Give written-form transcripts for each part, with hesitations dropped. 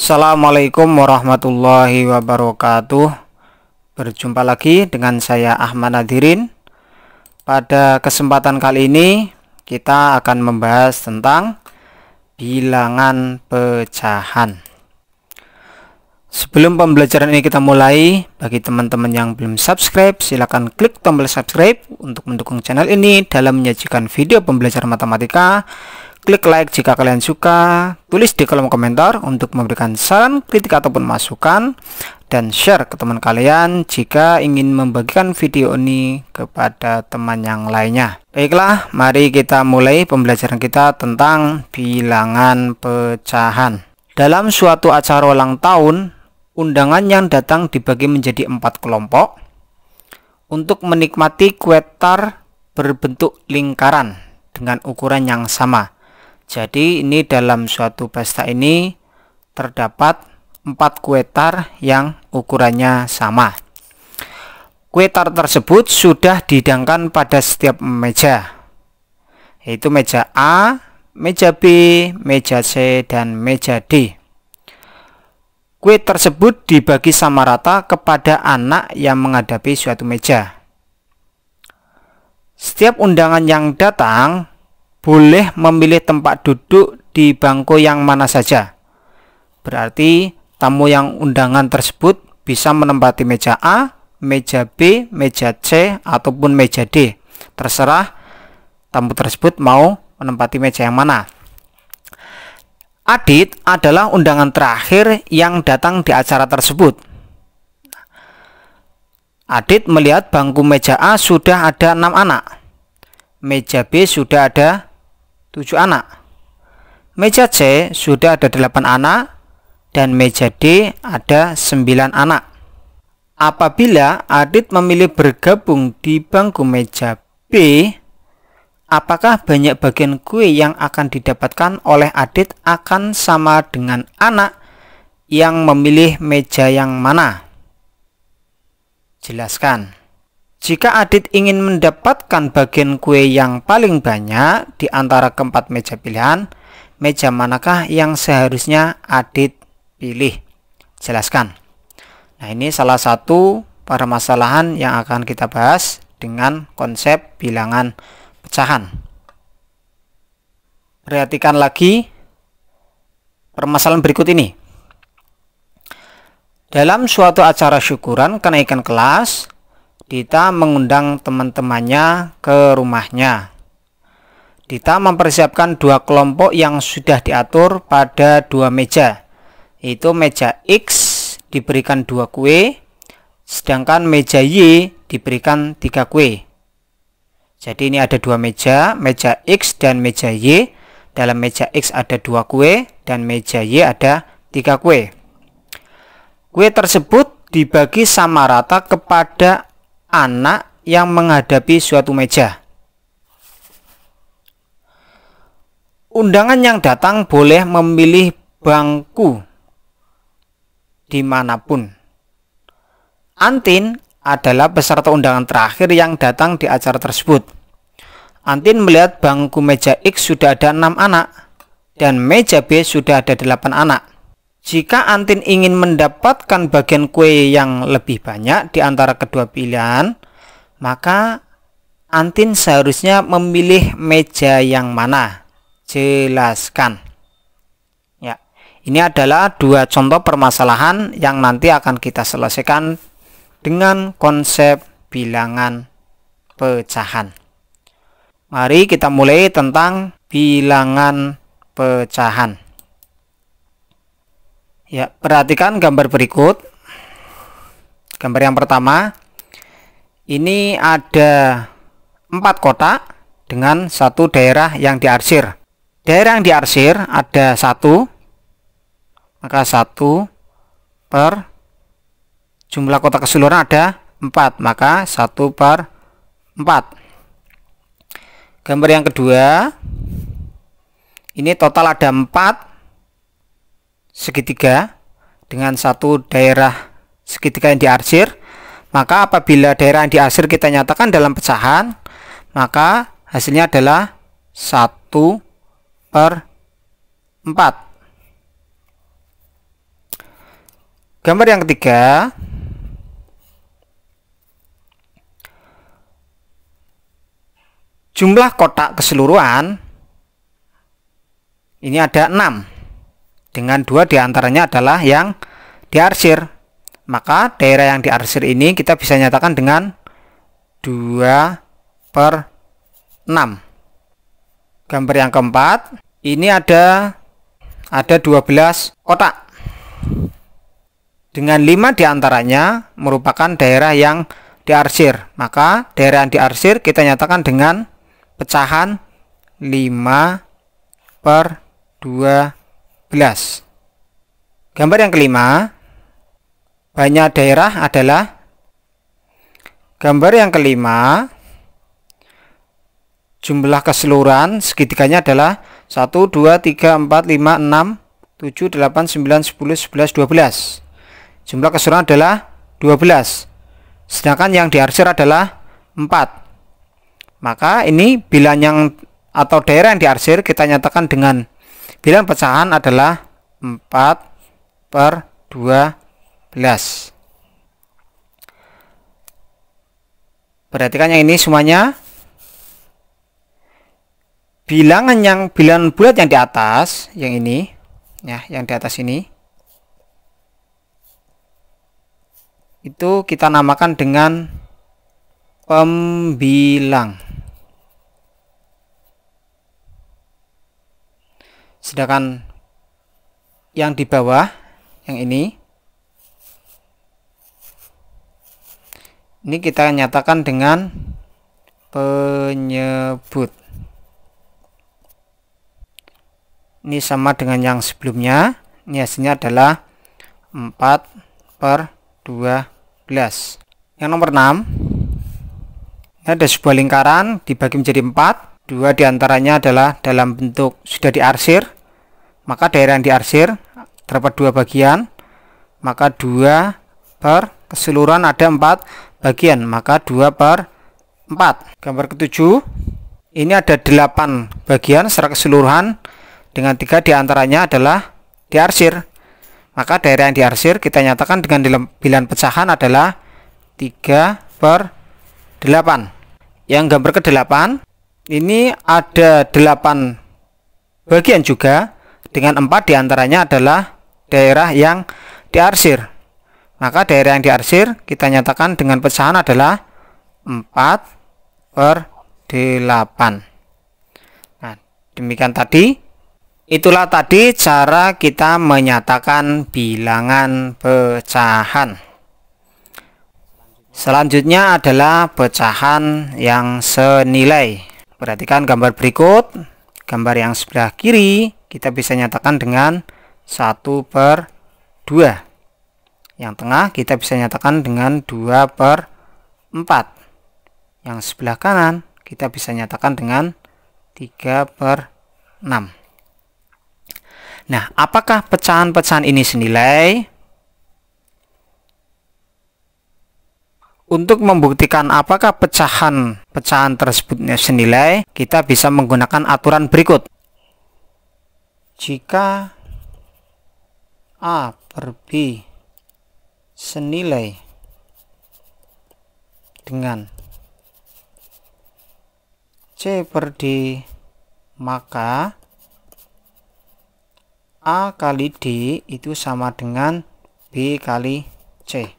Assalamualaikum warahmatullahi wabarakatuh. Berjumpa lagi dengan saya Ahmad Nadhirin. Pada kesempatan kali ini kita akan membahas tentang bilangan pecahan. Sebelum pembelajaran ini kita mulai, bagi teman-teman yang belum subscribe, silakan klik tombol subscribe untuk mendukung channel ini dalam menyajikan video pembelajaran matematika. Klik like jika kalian suka, tulis di kolom komentar untuk memberikan saran, kritik ataupun masukan, dan share ke teman kalian jika ingin membagikan video ini kepada teman yang lainnya. Baiklah, mari kita mulai pembelajaran kita tentang bilangan pecahan. Dalam suatu acara ulang tahun, undangan yang datang dibagi menjadi 4 kelompok untuk menikmati kue tar berbentuk lingkaran dengan ukuran yang sama. Jadi ini dalam suatu pesta ini terdapat 4 kue tar yang ukurannya sama. Kue tar tersebut sudah dihidangkan pada setiap meja, yaitu meja A, meja B, meja C, dan meja D. Kue tersebut dibagi sama rata kepada anak yang menghadapi suatu meja. Setiap undangan yang datang boleh memilih tempat duduk di bangku yang mana saja. Berarti tamu yang undangan tersebut bisa menempati meja A, meja B, meja C, ataupun meja D. Terserah tamu tersebut mau menempati meja yang mana. Adit adalah undangan terakhir yang datang di acara tersebut. Adit melihat bangku meja A sudah ada 6 anak. Meja B sudah ada 7 anak. Meja C sudah ada 8 anak. Dan meja D ada 9 anak. Apabila Adit memilih bergabung di bangku meja B, apakah banyak bagian kue yang akan didapatkan oleh Adit akan sama dengan anak yang memilih meja yang mana? Jelaskan. Jika Adit ingin mendapatkan bagian kue yang paling banyak di antara keempat meja pilihan, meja manakah yang seharusnya Adit pilih? Jelaskan. Nah, ini salah satu permasalahan yang akan kita bahas dengan konsep bilangan pecahan. Perhatikan lagi permasalahan berikut ini. Dalam suatu acara syukuran kenaikan kelas, Dita mengundang teman-temannya ke rumahnya. Dita mempersiapkan 2 kelompok yang sudah diatur pada 2 meja, yaitu meja X diberikan 2 kue, sedangkan meja Y diberikan 3 kue. Jadi ini ada 2 meja, meja X dan meja Y. Dalam meja X ada 2 kue dan meja Y ada 3 kue. Kue tersebut dibagi sama rata kepada anak yang menghadapi suatu meja. Undangan yang datang boleh memilih bangku dimanapun. Antin adalah peserta undangan terakhir yang datang di acara tersebut. Antin melihat bangku meja X sudah ada 6 anak dan meja B sudah ada 8 anak. Jika Antin ingin mendapatkan bagian kue yang lebih banyak di antara kedua pilihan, maka Antin seharusnya memilih meja yang mana? Jelaskan. Ya, ini adalah 2 contoh permasalahan yang nanti akan kita selesaikan dengan konsep bilangan pecahan. Mari kita mulai tentang bilangan pecahan. Ya, perhatikan gambar berikut. Gambar yang pertama, ini ada 4 kotak dengan 1 daerah yang diarsir. Daerah yang diarsir ada 1, maka 1 per jumlah kotak keseluruhan ada 4, maka 1 per 4. Gambar yang kedua, ini total ada 4 segitiga dengan 1 daerah segitiga yang diarsir. Maka apabila daerah yang diarsir kita nyatakan dalam pecahan, maka hasilnya adalah 1 per 4. Gambar yang ketiga, jumlah kotak keseluruhan ini ada 6, dengan 2 diantaranya adalah yang diarsir. Maka daerah yang diarsir ini kita bisa nyatakan dengan 2/6. Gambar yang keempat, ini ada 12 kotak, dengan 5 diantaranya merupakan daerah yang diarsir. Maka daerah yang diarsir kita nyatakan dengan pecahan 5/12. Gambar yang kelima, banyak daerah adalah, gambar yang kelima, jumlah keseluruhan segitiganya adalah 1, 2, 3, 4, 5, 6, 7, 8, 9, 10, 11, 12. Jumlah keseluruhan adalah 12, sedangkan yang diarsir /4. Maka ini bilangan yang atau daerah yang diarsir kita nyatakan dengan bilangan pecahan adalah 4/12. Perhatikan yang ini semuanya. Bilangan bulat yang di atas, yang ini ya, yang di atas ini itu kita namakan dengan pembilang. Sedangkan yang di bawah, yang ini kita nyatakan dengan penyebut. Ini sama dengan yang sebelumnya. Ini hasilnya adalah 4/12. Yang nomor 6, ada sebuah lingkaran dibagi menjadi 4. 2 diantaranya adalah dalam bentuk sudah diarsir. Maka daerah yang diarsir terdapat 2 bagian. Maka 2 per keseluruhan ada 4 bagian. Maka 2/4. Gambar ketujuh, ini ada 8 bagian secara keseluruhan, dengan 3 diantaranya adalah diarsir. Maka daerah yang diarsir kita nyatakan dengan bilangan pecahan adalah 3/8. Yang gambar ke-8, ini ada 8 bagian juga, dengan 4 diantaranya adalah daerah yang diarsir. Maka daerah yang diarsir kita nyatakan dengan pecahan adalah 4/8. Nah, demikian tadi. Itulah tadi cara kita menyatakan bilangan pecahan. Selanjutnya adalah pecahan yang senilai. Perhatikan gambar berikut. Gambar yang sebelah kiri kita bisa nyatakan dengan 1/2. Yang tengah kita bisa nyatakan dengan 2/4. Yang sebelah kanan kita bisa nyatakan dengan 3/6. Nah, apakah pecahan-pecahan ini senilai? Untuk membuktikan apakah pecahan tersebut senilai, kita bisa menggunakan aturan berikut. Jika A per B senilai dengan C per D, maka A kali D itu sama dengan B kali C.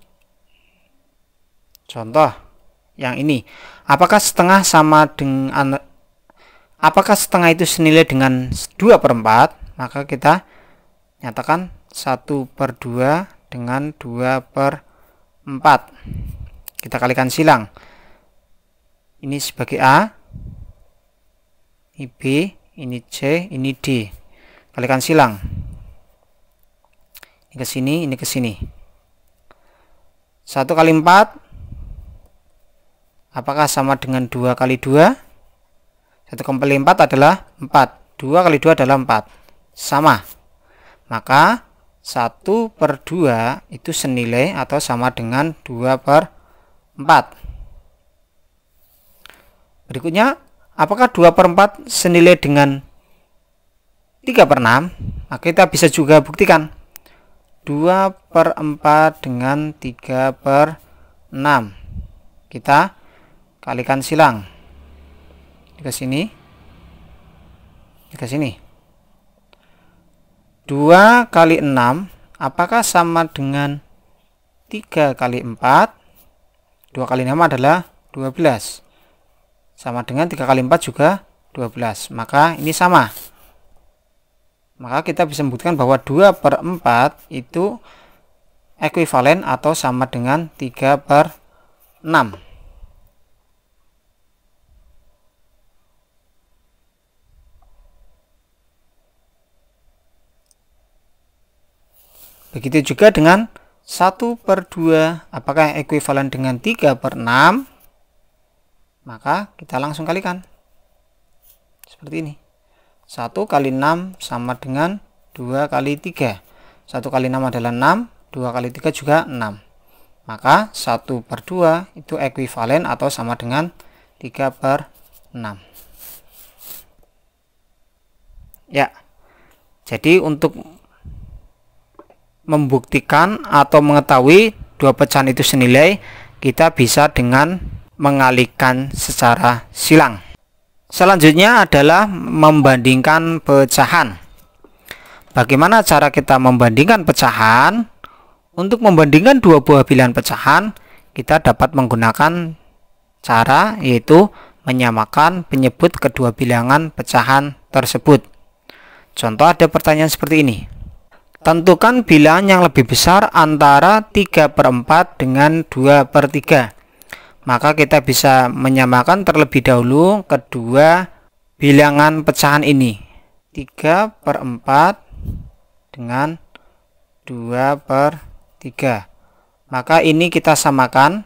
Contoh yang ini, apakah setengah itu senilai dengan 2/4? Maka kita nyatakan 1/2 dengan 2/4. Kita kalikan silang. Ini sebagai A, ini B, ini C, ini D. Kalikan silang. Ini ke sini, ini ke sini. 1 kali 4 apakah sama dengan 2 kali 2? 1 kali 4 adalah 4. 2 kali 2 adalah 4. Sama. Maka 1/2 itu senilai atau sama dengan 2/4. Berikutnya, apakah 2/4 senilai dengan 3/6? Maka kita bisa juga buktikan. 2/4 dengan 3/6. Kita kalikan silang. Ke sini. Ke sini. 2 kali 6 apakah sama dengan 3 kali 4? 2 kali 6 adalah 12. Sama dengan 3 kali 4 juga 12. Maka ini sama. Maka kita bisa membuktikan bahwa 2/4 itu ekuivalen atau sama dengan 3/6. Begitu juga dengan 1/2, apakah ekuivalen dengan 3/6? Maka kita langsung kalikan. Seperti ini. 1 kali 6 sama dengan 2 kali 3. 1 kali 6 adalah 6, 2 kali 3 juga 6. Maka 1/2 itu ekuivalen atau sama dengan 3/6. Ya, jadi untuk membuktikan atau mengetahui dua pecahan itu senilai, kita bisa dengan mengalihkan secara silang. Selanjutnya adalah membandingkan pecahan. Bagaimana cara kita membandingkan pecahan? Untuk membandingkan dua buah bilangan pecahan, kita dapat menggunakan cara yaitu menyamakan penyebut kedua bilangan pecahan tersebut. Contoh ada pertanyaan seperti ini. Tentukan bilangan yang lebih besar antara 3/4 dengan 2/3. Maka kita bisa menyamakan terlebih dahulu kedua bilangan pecahan ini. 3/4 dengan 2/3. Maka ini kita samakan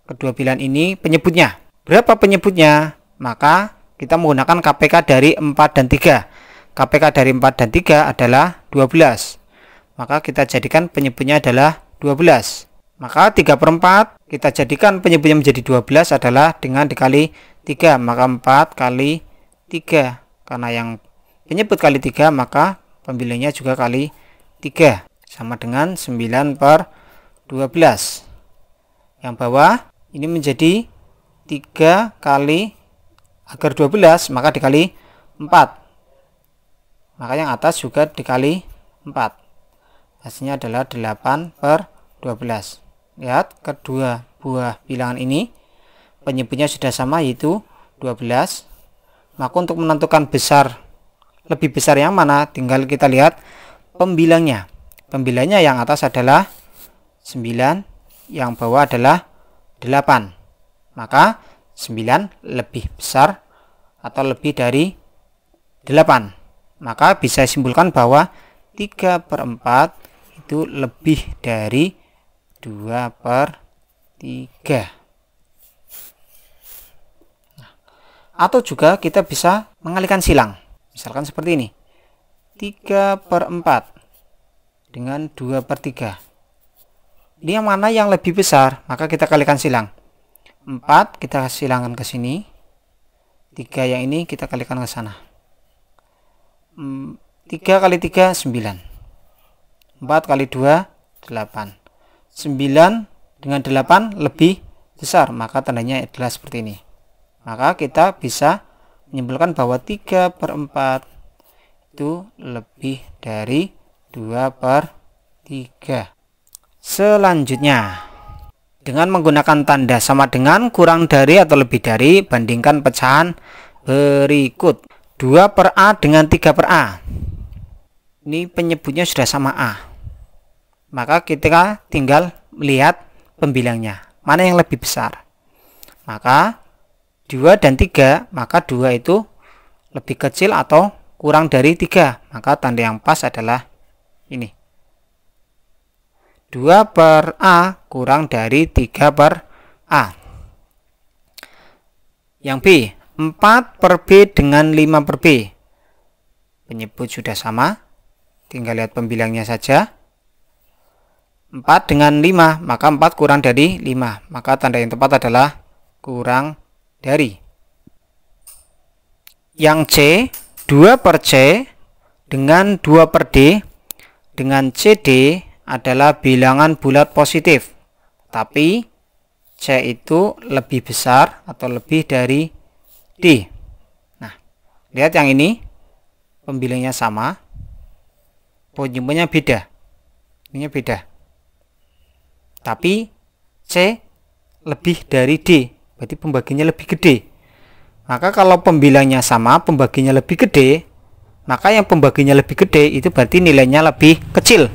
kedua bilangan ini penyebutnya. Berapa penyebutnya? Maka kita menggunakan KPK dari 4 dan 3. KPK dari 4 dan 3 adalah 12. Maka kita jadikan penyebutnya adalah 12. Maka 3/4 kita jadikan penyebutnya menjadi 12 adalah dengan dikali 3. Maka 4 kali 3. Karena yang penyebut kali 3 maka pembilangnya juga kali 3. Sama dengan 9/12. Yang bawah ini menjadi 3 kali agar 12 maka dikali 4. Maka yang atas juga dikali 4. Hasilnya adalah 8/12. Lihat kedua buah bilangan ini penyebutnya sudah sama yaitu 12. Maka untuk menentukan lebih besar yang mana tinggal kita lihat pembilangnya. Pembilangnya yang atas adalah 9, yang bawah adalah 8. Maka 9 lebih besar atau lebih dari 8. Maka bisa simpulkan bahwa 3/4 itu lebih dari 2/3. Atau juga kita bisa mengalihkan silang. Misalkan seperti ini. 3/4 dengan 2/3. Ini yang mana yang lebih besar? Maka kita kalikan silang. 4 kita silangkan ke sini. 3 yang ini kita kalikan ke sana. 3 kali 3 9. 4 kali 2 8. 9 dengan 8 lebih besar, maka tandanya adalah seperti ini. Maka kita bisa menyimpulkan bahwa 3/4 itu lebih dari 2/3. Selanjutnya, dengan menggunakan tanda sama dengan, kurang dari atau lebih dari, bandingkan pecahan berikut. 2/A dengan 3/A. Ini penyebutnya sudah sama A. Maka kita tinggal melihat pembilangnya. Mana yang lebih besar? Maka 2 dan 3, maka 2 itu lebih kecil atau kurang dari 3. Maka tanda yang pas adalah ini. 2/A kurang dari 3/A. Yang B, 4/B dengan 5/B. Penyebut sudah sama, tinggal lihat pembilangnya saja. 4 dengan 5, maka 4 kurang dari 5. Maka tanda yang tepat adalah kurang dari. Yang C, 2/C dengan 2/D dengan CD adalah bilangan bulat positif, tapi C itu lebih besar atau lebih dari D. Nah, lihat yang ini, pembilangnya sama, penyebutnya beda, ini beda, tapi C lebih dari D, berarti pembaginya lebih gede. Maka kalau pembilangnya sama, pembaginya lebih gede, maka yang pembaginya lebih gede itu berarti nilainya lebih kecil.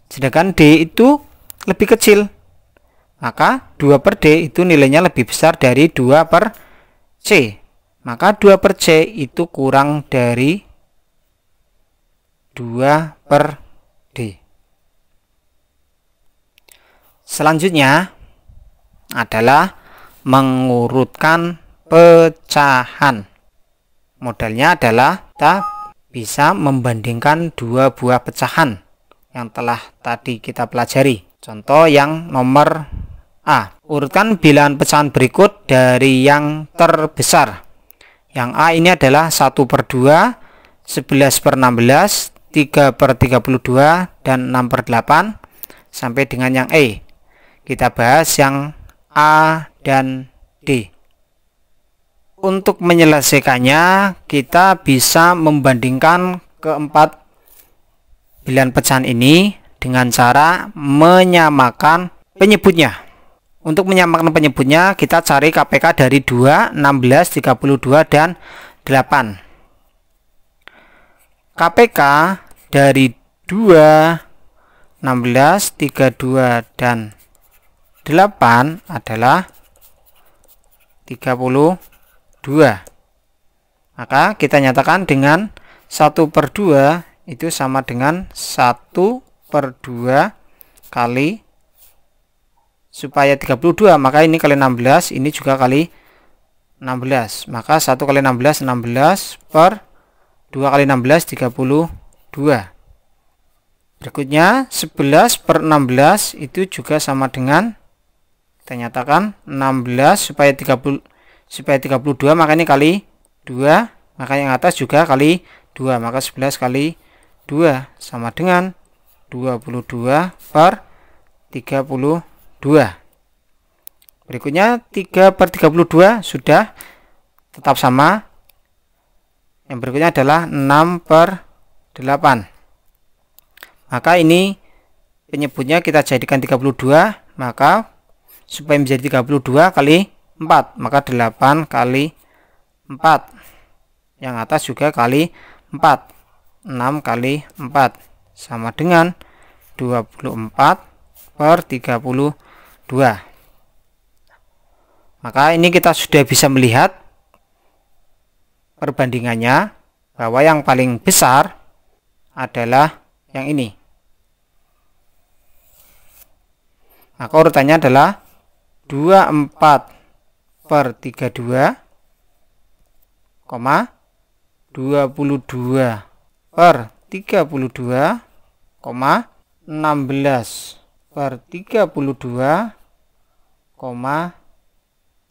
Sedangkan D itu lebih kecil, maka 2 per D itu nilainya lebih besar dari 2 per C. Maka 2 per C itu kurang dari 2 per D. Selanjutnya adalah mengurutkan pecahan. Modelnya adalah kita bisa membandingkan dua buah pecahan yang telah tadi kita pelajari. Contoh yang nomor A. Urutkan bilangan pecahan berikut dari yang terbesar. Yang A ini adalah 1 per 2, 11 per 16, 3 per 32, dan 6 per 8, sampai dengan yang E. Kita bahas yang A dan D. Untuk menyelesaikannya, kita bisa membandingkan keempat bilangan pecahan ini dengan cara menyamakan penyebutnya. Untuk menyamakan penyebutnya, kita cari KPK dari 2, 16, 32, dan 8. KPK dari 2, 16, 32, dan 8 adalah 32. Maka kita nyatakan dengan 1 per 2 itu sama dengan 1 per 2 kali, supaya 32, maka ini kali 16, ini juga kali 16. Maka 1 kali 16, 16 per 2 kali 16, 32. Berikutnya 11 per 16 itu juga sama dengan, kita nyatakan 16 supaya 32, maka ini kali 2, maka yang atas juga kali 2, maka 11 kali 2 sama dengan 22 per 32. Berikutnya 3 per 32 sudah tetap sama. Yang berikutnya adalah 6 per 8. Maka ini penyebutnya kita jadikan 32, maka supaya menjadi 32 kali 4, maka 8 kali 4. Yang atas juga kali 4. 6 kali 4 sama dengan 24 per 32. Maka ini kita sudah bisa melihat perbandingannya, bahwa yang paling besar adalah yang ini. Maka urutannya adalah 24 per 32, 22 per 32, 16 per 32,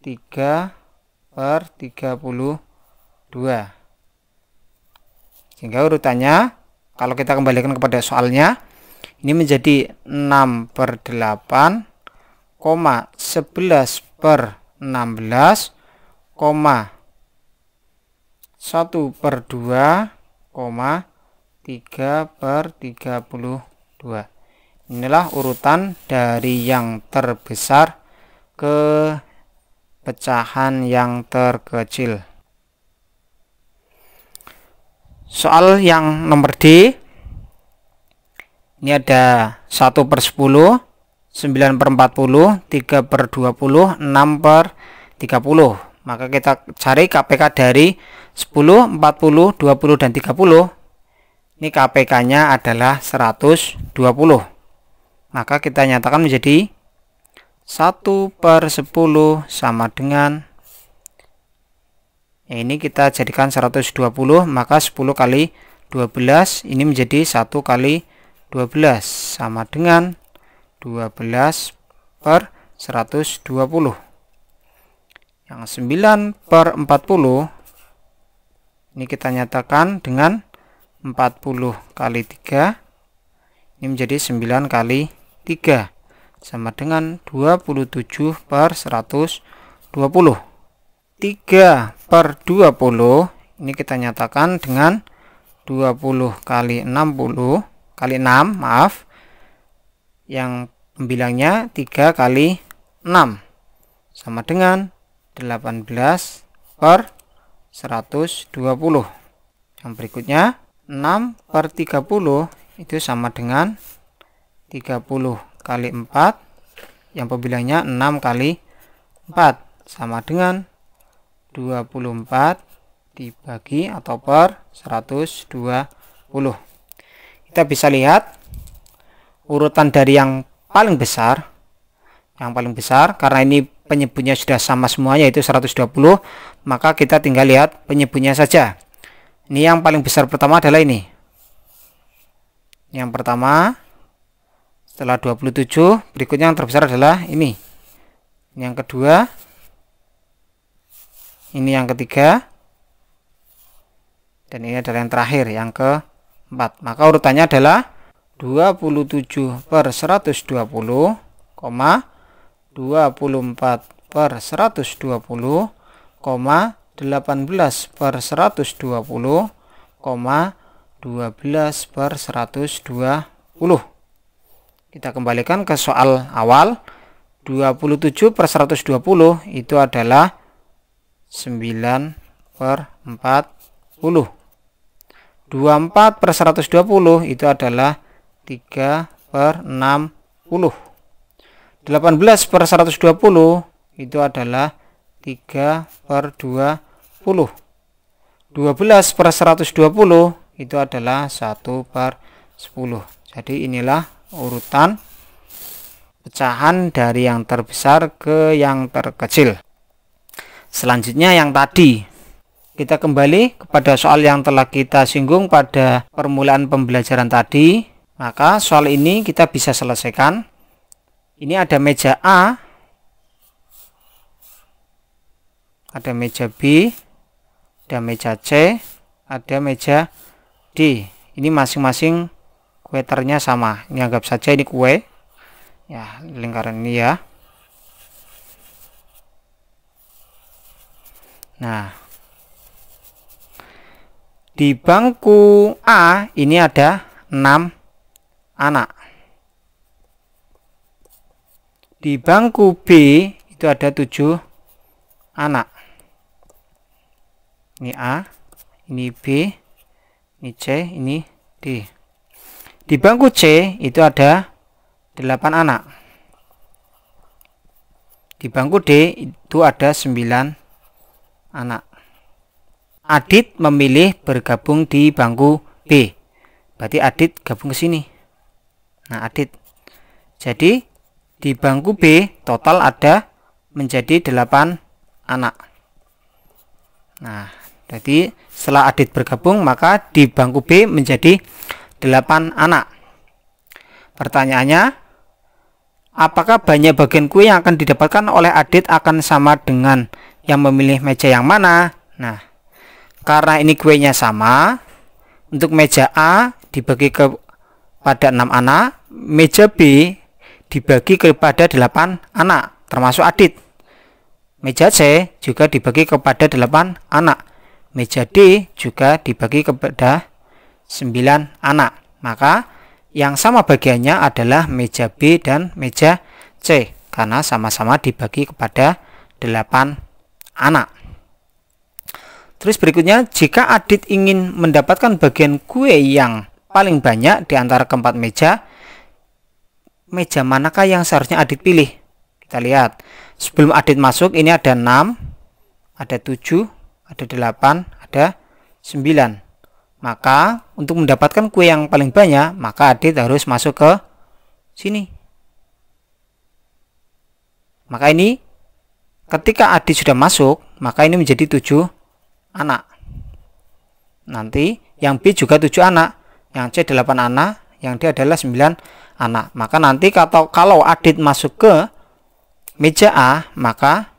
3 per 32. Sehingga urutannya, kalau kita kembalikan kepada soalnya, ini menjadi 6 per 8, 11 per 16, 1 per 2, 3 per 32. Inilah urutan dari yang terbesar ke pecahan yang terkecil. Soal yang nomor D, ini ada 1 per 10, 9 per 40, 3 per 20, 6 per 30. Maka kita cari KPK dari 10, 40, 20, dan 30. Ini KPK-nya adalah 120. Maka kita nyatakan menjadi 1 per 10 sama dengan, ini kita jadikan 120, maka 10 kali 12 ini menjadi 1 kali 12 sama dengan 12 per 120. Yang 9 per 40 ini kita nyatakan dengan 40 kali 3, Ini menjadi 9 kali 3 sama dengan 27 per 120. 3 per 20 ini kita nyatakan dengan 20 kali 60 kali 6, maaf. Yang pembilangnya 3 kali 6 sama dengan 18 per 120. Yang berikutnya 6 per 30 itu sama dengan 30 kali 4. Yang pembilangnya 6 kali 4 sama dengan 24 dibagi atau per 120. Kita bisa lihat urutan dari yang paling besar. Yang paling besar, karena ini penyebutnya sudah sama semuanya, yaitu 120, maka kita tinggal lihat penyebutnya saja. Ini yang paling besar pertama adalah ini. Yang pertama setelah 27, berikutnya yang terbesar adalah ini. Yang kedua, ini yang ketiga, dan ini adalah yang terakhir, yang keempat. Maka urutannya adalah 27 per 120, 24 per 120, 18 per 120, 12 per 120. Kita kembalikan ke soal awal. 27 per 120 itu adalah 9 per 40. 24 per 120 itu adalah 3 per 60. 18 per 120 itu adalah 3 per 20. 12 per 120 itu adalah 1 per 10. Jadi inilah urutan pecahan dari yang terbesar ke yang terkecil. Selanjutnya yang tadi, kita kembali kepada soal yang telah kita singgung pada permulaan pembelajaran tadi. Maka soal ini kita bisa selesaikan. Ini ada meja A, ada meja B, ada meja C, ada meja D. Ini masing-masing kueternya sama. Ini anggap saja ini kue. Ya, lingkaran ini ya. Nah, di bangku A ini ada 6 anak. Di bangku B itu ada 7 anak. Ini A, ini B, ini C, ini D. Di bangku C itu ada 8 anak. Di bangku D itu ada 9 anak. Adit memilih bergabung di bangku B. Berarti Adit gabung ke sini. Nah, Adit. Jadi di bangku B total ada menjadi 8 anak. Nah, jadi setelah Adit bergabung, maka di bangku B menjadi 8 anak. Pertanyaannya, apakah banyak bagian kue yang akan didapatkan oleh Adit akan sama dengan yang memilih meja yang mana? Nah, karena ini kuenya sama, untuk meja A dibagi kepada 6 anak, meja B dibagi kepada 8 anak, termasuk Adit. Meja C juga dibagi kepada 8 anak. Meja D juga dibagi kepada 9 anak. Maka yang sama bagiannya adalah meja B dan meja C, karena sama-sama dibagi kepada 8 anak. Terus berikutnya, jika Adit ingin mendapatkan bagian kue yang paling banyak di antara keempat meja, meja manakah yang seharusnya Adit pilih? Kita lihat. Sebelum Adit masuk, ini ada 6, ada 7, ada 8, ada 9. Maka untuk mendapatkan kue yang paling banyak, maka Adit harus masuk ke sini. Maka ini ketika Adit sudah masuk, maka ini menjadi 7 anak. Nanti yang B juga 7 anak, yang C 8 anak, yang D adalah 9 anak. Maka nanti kalau Adit masuk ke meja A, maka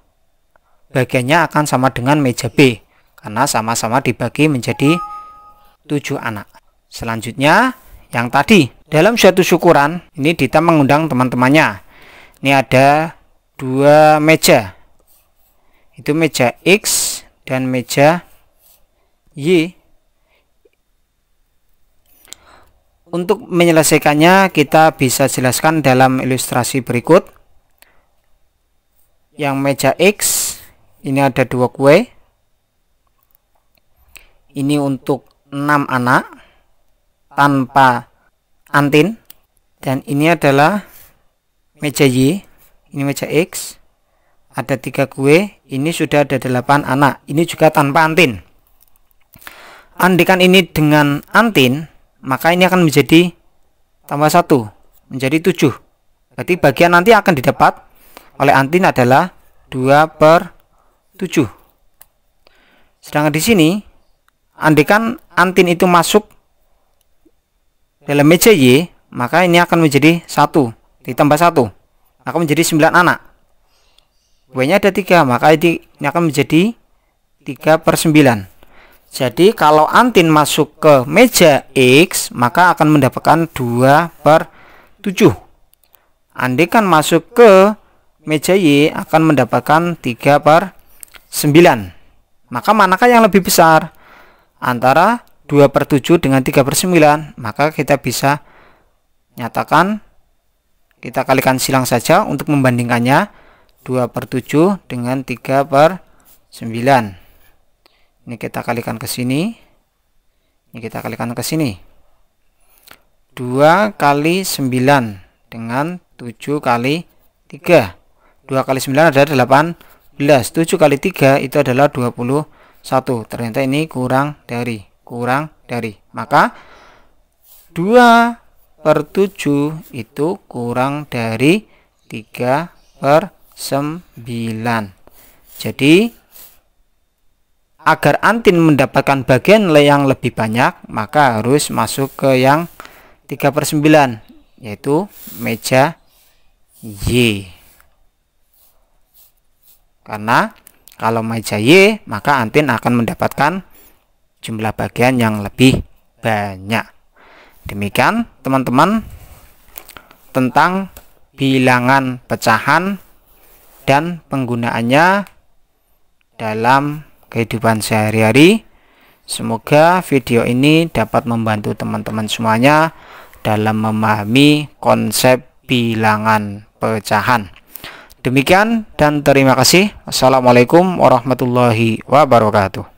bagiannya akan sama dengan meja B, karena sama-sama dibagi menjadi 7 anak. Selanjutnya yang tadi, Dalam suatu syukuran, ini Dita mengundang teman-temannya. Ini ada 2 meja. Itu meja X dan meja Y. Untuk menyelesaikannya, kita bisa jelaskan dalam ilustrasi berikut. Yang meja X, ini ada 2 kue. Ini untuk 6 anak tanpa antin. Dan ini adalah meja Y, ini meja X, ada 3 kue. Ini sudah ada 8 anak, ini juga tanpa antin. Andikan ini dengan antin, maka ini akan menjadi tambah 1, menjadi 7. Berarti bagian nanti akan didapat oleh antin adalah 2/7. Sedangkan di sini, andikan antin itu masuk dalam meja Y, maka ini akan menjadi 1 ditambah 1, maka menjadi 9 anak. Kuenya ada 3, maka ini akan menjadi 3/9. Jadi kalau antin masuk ke meja X, maka akan mendapatkan 2/7. Andikan masuk ke meja Y, akan mendapatkan 3/9. Maka manakah yang lebih besar antara 2/7 dengan 3/9? Maka kita bisa nyatakan, kita kalikan silang saja untuk membandingkannya. 2/7 dengan 3/9. Ini kita kalikan ke sini. Ini kita kalikan ke sini. 2 kali 9 dengan 7 kali 3. 2 kali 9 adalah 18. 7 kali 3 itu adalah 21. Ternyata ini kurang dari. Maka 2/7 itu kurang dari 3/9. Jadi agar antin mendapatkan bagian yang lebih banyak, maka harus masuk ke yang 3/9, yaitu meja Y. Karena kalau meja Y, maka antin akan mendapatkan jumlah bagian yang lebih banyak. Demikian teman-teman tentang bilangan pecahan dan penggunaannya dalam kehidupan sehari-hari. Semoga video ini dapat membantu teman-teman semuanya dalam memahami konsep bilangan pecahan. Demikian dan terima kasih. Wassalamualaikum warahmatullahi wabarakatuh.